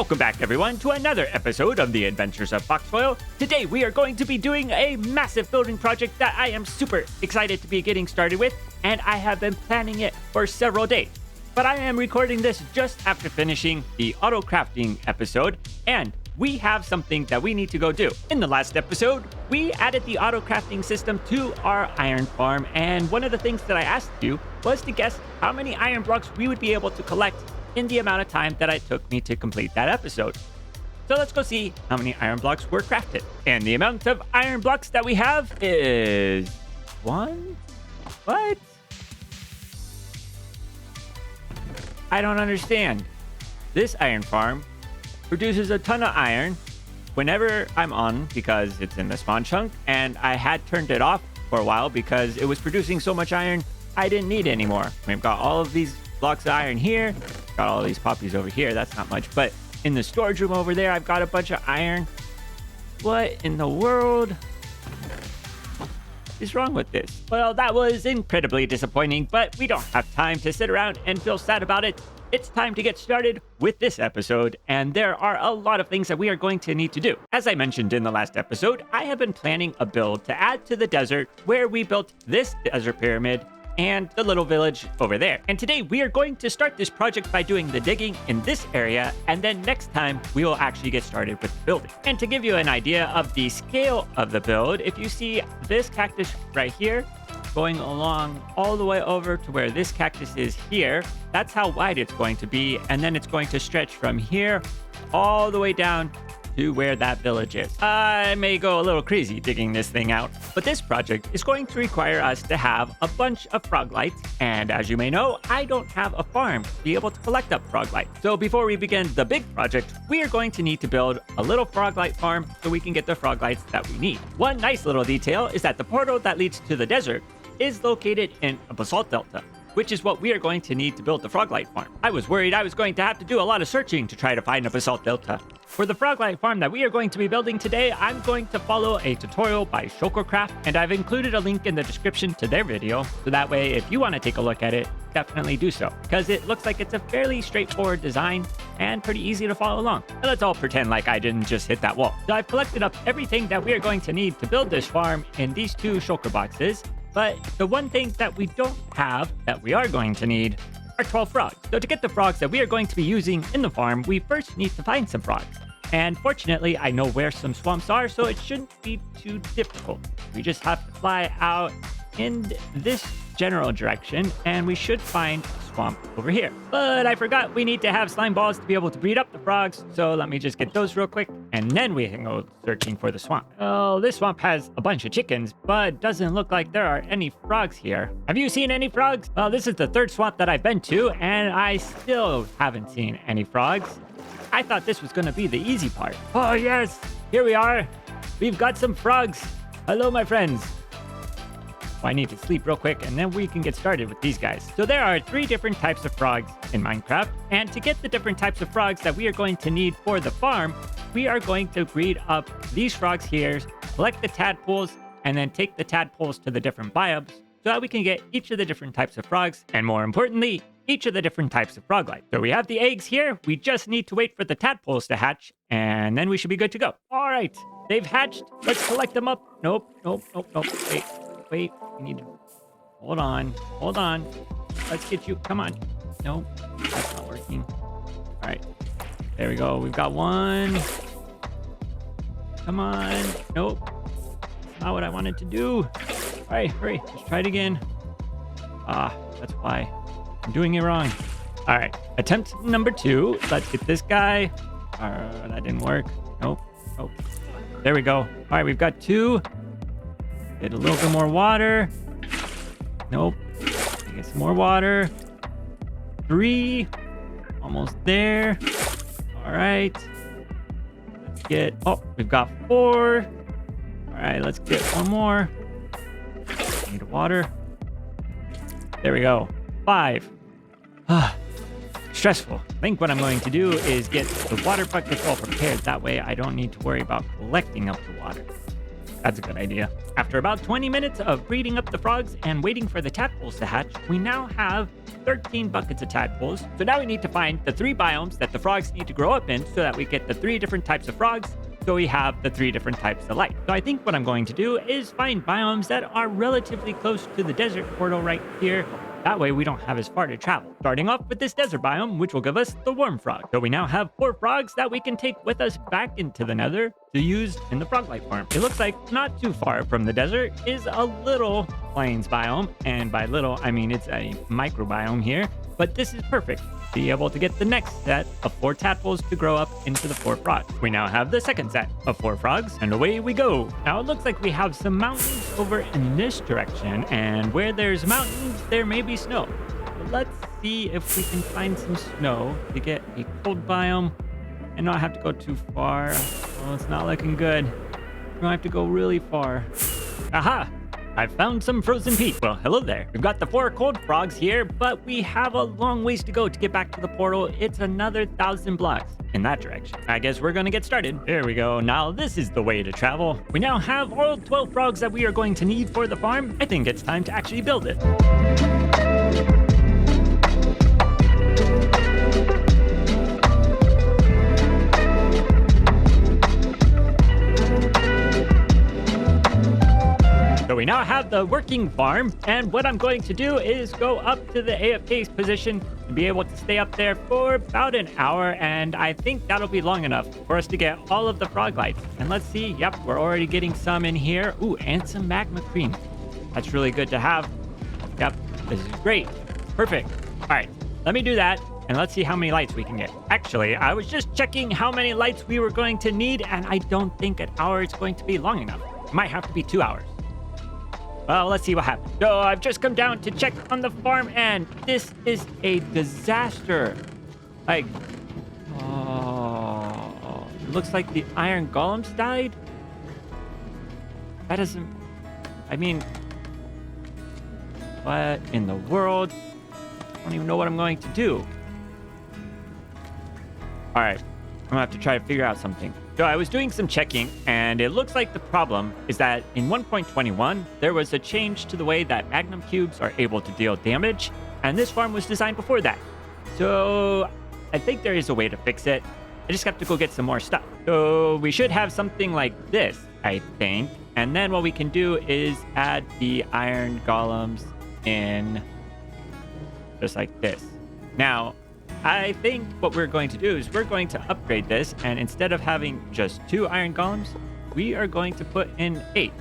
Welcome back, everyone, to another episode of The Adventures of FoxFoil. Today, we are going to be doing a massive building project that I am super excited to be getting started with, and I have been planning it for several days. But I am recording this just after finishing the auto crafting episode, and we have something that we need to go do. In the last episode, we added the auto crafting system to our iron farm, and one of the things that I asked you was to guess how many iron blocks we would be able to collect in the amount of time that it took me to complete that episode. So let's go see how many iron blocks were crafted. And the amount of iron blocks that we have is 1. What? I don't understand. This iron farm produces a ton of iron whenever I'm on because it's in the spawn chunk, and I had turned it off for a while because it was producing so much iron I didn't need anymore. We've got all of these blocks of iron here, got all these poppies over here, that's not much, but in the storage room over there I've got a bunch of iron. What in the world is wrong with this? Well, that was incredibly disappointing, but we don't have time to sit around and feel sad about it. It's time to get started with this episode, and there are a lot of things that we are going to need to do. As I mentioned in the last episode, I have been planning a build to add to the desert where we built this desert pyramid and the little village over there. And today we are going to start this project by doing the digging in this area, and then next time we will actually get started with the building. And to give you an idea of the scale of the build, if you see this cactus right here, going along all the way over to where this cactus is here, that's how wide it's going to be, and then it's going to stretch from here all the way down to where that village is. I may go a little crazy digging this thing out, but this project is going to require us to have a bunch of froglights, and as you may know, I don't have a farm to be able to collect up froglights. So before we begin the big project, we are going to need to build a little froglight farm so we can get the froglights that we need. One nice little detail is that the portal that leads to the desert is located in a basalt delta, which is what we are going to need to build the froglight farm. I was worried I was going to have to do a lot of searching to try to find a basalt delta. For the froglight farm that we are going to be building today, I'm going to follow a tutorial by Shulkercraft, and I've included a link in the description to their video, so that way if you want to take a look at it, definitely do so, because it looks like it's a fairly straightforward design and pretty easy to follow along. But let's all pretend like I didn't just hit that wall. So I've collected up everything that we are going to need to build this farm in these 2 shulker boxes. But the one thing that we don't have that we are going to need are 12 frogs. So to get the frogs that we are going to be using in the farm, we first need to find some frogs. And fortunately, I know where some swamps are, so it shouldn't be too difficult. We just have to fly out in this general direction, and we should find a swamp over here. But I forgot we need to have slime balls to be able to breed up the frogs, so let me just get those real quick, and then we can go searching for the swamp. Oh, this swamp has a bunch of chickens, but doesn't look like there are any frogs here. Have you seen any frogs? Well, this is the 3rd swamp that I've been to, and I still haven't seen any frogs. I thought this was going to be the easy part. Oh yes, here we are. We've got some frogs. Hello, my friends. I need to sleep real quick, and then we can get started with these guys. So there are 3 different types of frogs in Minecraft, and to get the different types of frogs that we are going to need for the farm, we are going to breed up these frogs here, collect the tadpoles, and then take the tadpoles to the different biomes so that we can get each of the different types of frogs, and more importantly, each of the different types of froglight. So we have the eggs here, we just need to wait for the tadpoles to hatch, and then we should be good to go. All right, they've hatched, let's collect them up. Nope. Wait, we need to, hold on, let's get you, come on. Nope, that's not working. All right, there we go, we've got 1. Come on, nope, that's not what I wanted to do. All right, hurry, let's try it again. That's why I'm doing it wrong. All right, attempt number 2, let's get this guy. That didn't work, nope, there we go. All right, we've got 2. Get a little bit more water. Nope. Get some more water. 3. Almost there. All right. Let's get... Oh, we've got 4. All right, let's get 1 more. Need water. There we go. 5. Stressful. I think what I'm going to do is get the water buckets all prepared. That way I don't need to worry about collecting up the water. That's a good idea. After about 20 minutes of breeding up the frogs and waiting for the tadpoles to hatch, we now have 13 buckets of tadpoles. So now we need to find the 3 biomes that the frogs need to grow up in so that we get the 3 different types of frogs. So we have the 3 different types of light. So I think what I'm going to do is find biomes that are relatively close to the desert portal right here. That way we don't have as far to travel. Starting off with this desert biome, which will give us the worm frog. So we now have 4 frogs that we can take with us back into the nether to use in the Froglight Farm. It looks like not too far from the desert is a little plains biome. And by little, I mean it's a microbiome here. But this is perfect. Be able to get the next set of 4 tadpoles to grow up into the 4 frogs. We now have the second set of 4 frogs, and away we go. Now it looks like we have some mountains over in this direction, and where there's mountains, there may be snow. But let's see if we can find some snow to get a cold biome and not have to go too far. Oh, it's not looking good. We don't have to go really far. Aha! I found some frozen peat. Well, hello there. We've got the 4 cold frogs here, but we have a long ways to go to get back to the portal. It's another 1,000 blocks in that direction. I guess we're gonna get started. Here we go. Now this is the way to travel. We now have all 12 frogs that we are going to need for the farm. I think it's time to actually build it. So we now have the working farm, and what I'm going to do is go up to the AFK position and be able to stay up there for about an hour, and I think that'll be long enough for us to get all of the frog lights. And let's see, yep, we're already getting some in here. Ooh, and some magma cream. That's really good to have. Yep, this is great. Perfect. All right, let me do that, and let's see how many lights we can get. Actually, I was just checking how many lights we were going to need, and I don't think an hour is going to be long enough. It might have to be 2 hours. Well, let's see what happens. So I've just come down to check on the farm, and this is a disaster. Like, oh, it looks like the iron golems died. That doesn't, I mean, what in the world? I don't even know what I'm going to do. All right, I'm gonna have to try to figure out something. So I was doing some checking, and it looks like the problem is that in 1.21, there was a change to the way that magnum cubes are able to deal damage, and this farm was designed before that. So I think there is a way to fix it. I just have to go get some more stuff. So we should have something like this, I think. And then what we can do is add the iron golems in just like this. Now, I think what we're going to do is we're going to upgrade this, and instead of having just 2 iron golems, we are going to put in 8,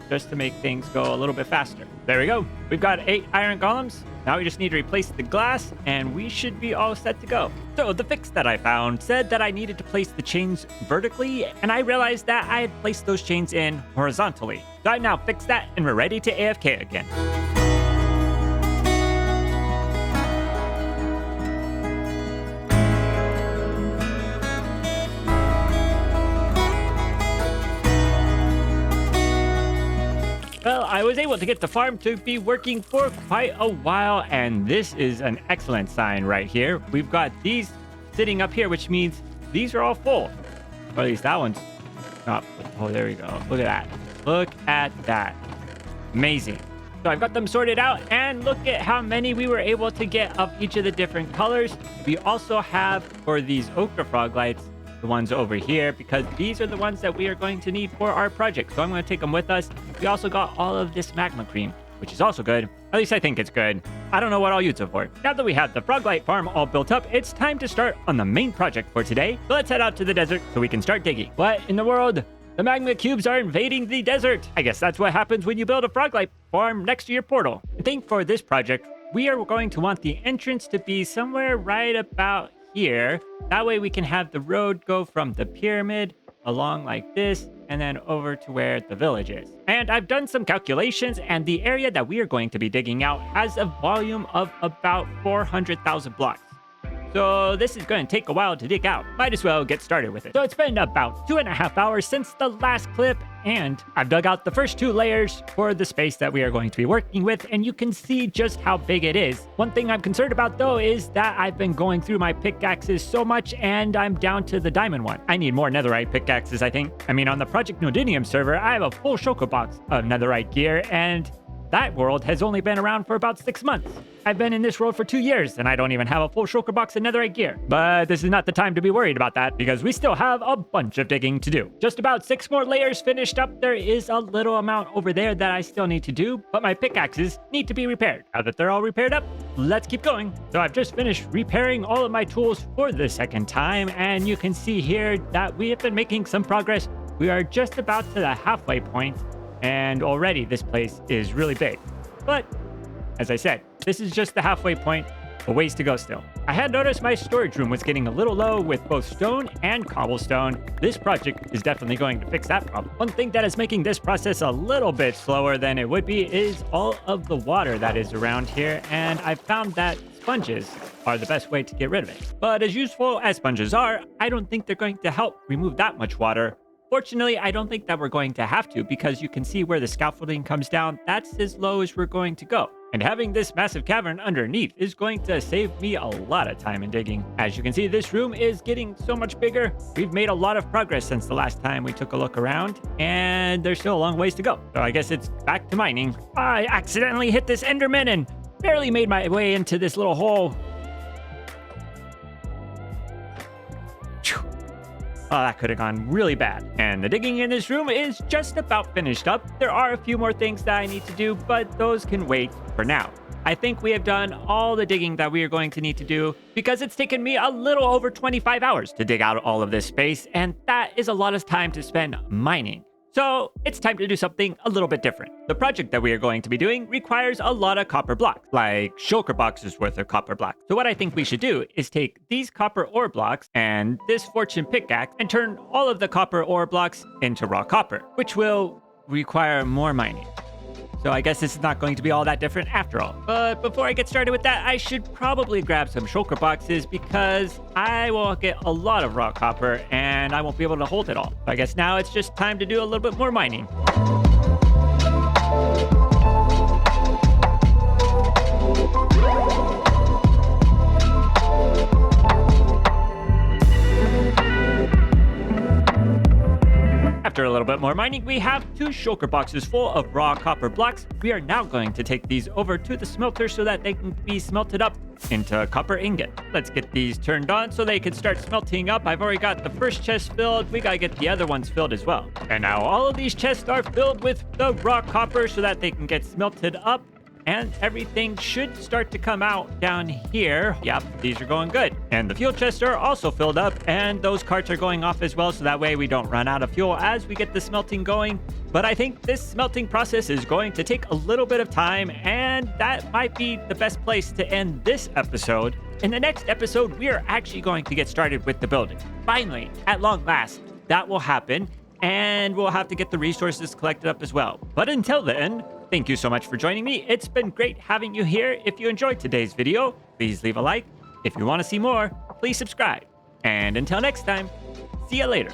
just to make things go a little bit faster. There we go. We've got 8 iron golems. Now we just need to replace the glass, and we should be all set to go. So the fix that I found said that I needed to place the chains vertically, and I realized that I had placed those chains in horizontally. So I now fixed that, and we're ready to AFK again. Well, I was able to get the farm to be working for quite a while, and this is an excellent sign right here. We've got these sitting up here, which means these are all full. Or at least that one's not. Oh, there we go. Look at that. Look at that. Amazing. So I've got them sorted out, and look at how many we were able to get of each of the different colors. We also have, for these ochre frog lights, the ones over here, because these are the ones that we are going to need for our project. So I'm going to take them with us. We also got all of this magma cream, which is also good. At least I think it's good. I don't know what I'll use it for. Now that we have the Froglight Farm all built up, it's time to start on the main project for today. So let's head out to the desert so we can start digging. What in the world? The magma cubes are invading the desert. I guess that's what happens when you build a Froglight Farm next to your portal. I think for this project, we are going to want the entrance to be somewhere right about here. That way we can have the road go from the pyramid along like this and then over to where the village is. And I've done some calculations, and the area that we are going to be digging out has a volume of about 400,000 blocks. So this is going to take a while to dig out. Might as well get started with it. So it's been about 2.5 hours since the last clip, and I've dug out the first 2 layers for the space that we are going to be working with, and you can see just how big it is. One thing I'm concerned about though is that I've been going through my pickaxes so much and I'm down to the diamond one. I need more netherite pickaxes, I think. I mean, on the Project Nodinium server, I have a full shulker box of netherite gear, and that world has only been around for about 6 months. I've been in this world for 2 years, and I don't even have a full shulker box of netherite gear. But this is not the time to be worried about that, because we still have a bunch of digging to do. Just about 6 more layers finished up. There is a little amount over there that I still need to do, but my pickaxes need to be repaired. Now that they're all repaired up, let's keep going. So I've just finished repairing all of my tools for the second time, and you can see here that we have been making some progress. We are just about to the halfway point, and already this place is really big. But as I said, this is just the halfway point, a ways to go still. I had noticed my storage room was getting a little low with both stone and cobblestone. This project is definitely going to fix that problem. One thing that is making this process a little bit slower than it would be is all of the water that is around here, and I've found that sponges are the best way to get rid of it. But as useful as sponges are, I don't think they're going to help remove that much water. Fortunately, I don't think that we're going to have to, because you can see where the scaffolding comes down. That's as low as we're going to go. And having this massive cavern underneath is going to save me a lot of time in digging. As you can see, this room is getting so much bigger. We've made a lot of progress since the last time we took a look around, and there's still a long ways to go. So I guess it's back to mining. I accidentally hit this Enderman and barely made my way into this little hole. Oh, that could have gone really bad. And the digging in this room is just about finished up. There are a few more things that I need to do, but those can wait for now. I think we have done all the digging that we are going to need to do, because it's taken me a little over 25 hours to dig out all of this space, and that is a lot of time to spend mining. So it's time to do something a little bit different. The project that we are going to be doing requires a lot of copper blocks, like shulker boxes worth of copper blocks. So what I think we should do is take these copper ore blocks and this fortune pickaxe and turn all of the copper ore blocks into raw copper, which will require more mining. So I guess this is not going to be all that different after all. But before I get started with that, I should probably grab some shulker boxes, because I will get a lot of raw copper and I won't be able to hold it all. So I guess now it's just time to do a little bit more mining. After a little bit more mining, we have 2 shulker boxes full of raw copper blocks. We are now going to take these over to the smelter so that they can be smelted up into copper ingot. Let's get these turned on so they can start smelting up. I've already got the first chest filled. We gotta get the other ones filled as well. And now all of these chests are filled with the raw copper so that they can get smelted up. And everything should start to come out down here. Yep, these are going good. And the fuel chests are also filled up, and those carts are going off as well, so that way we don't run out of fuel as we get the smelting going. But I think this smelting process is going to take a little bit of time, and that might be the best place to end this episode. In the next episode, we are actually going to get started with the building. Finally, at long last, that will happen, and we'll have to get the resources collected up as well. But until then, thank you so much for joining me. It's been great having you here. If you enjoyed today's video, please leave a like. If you want to see more, please subscribe. And until next time, see you later.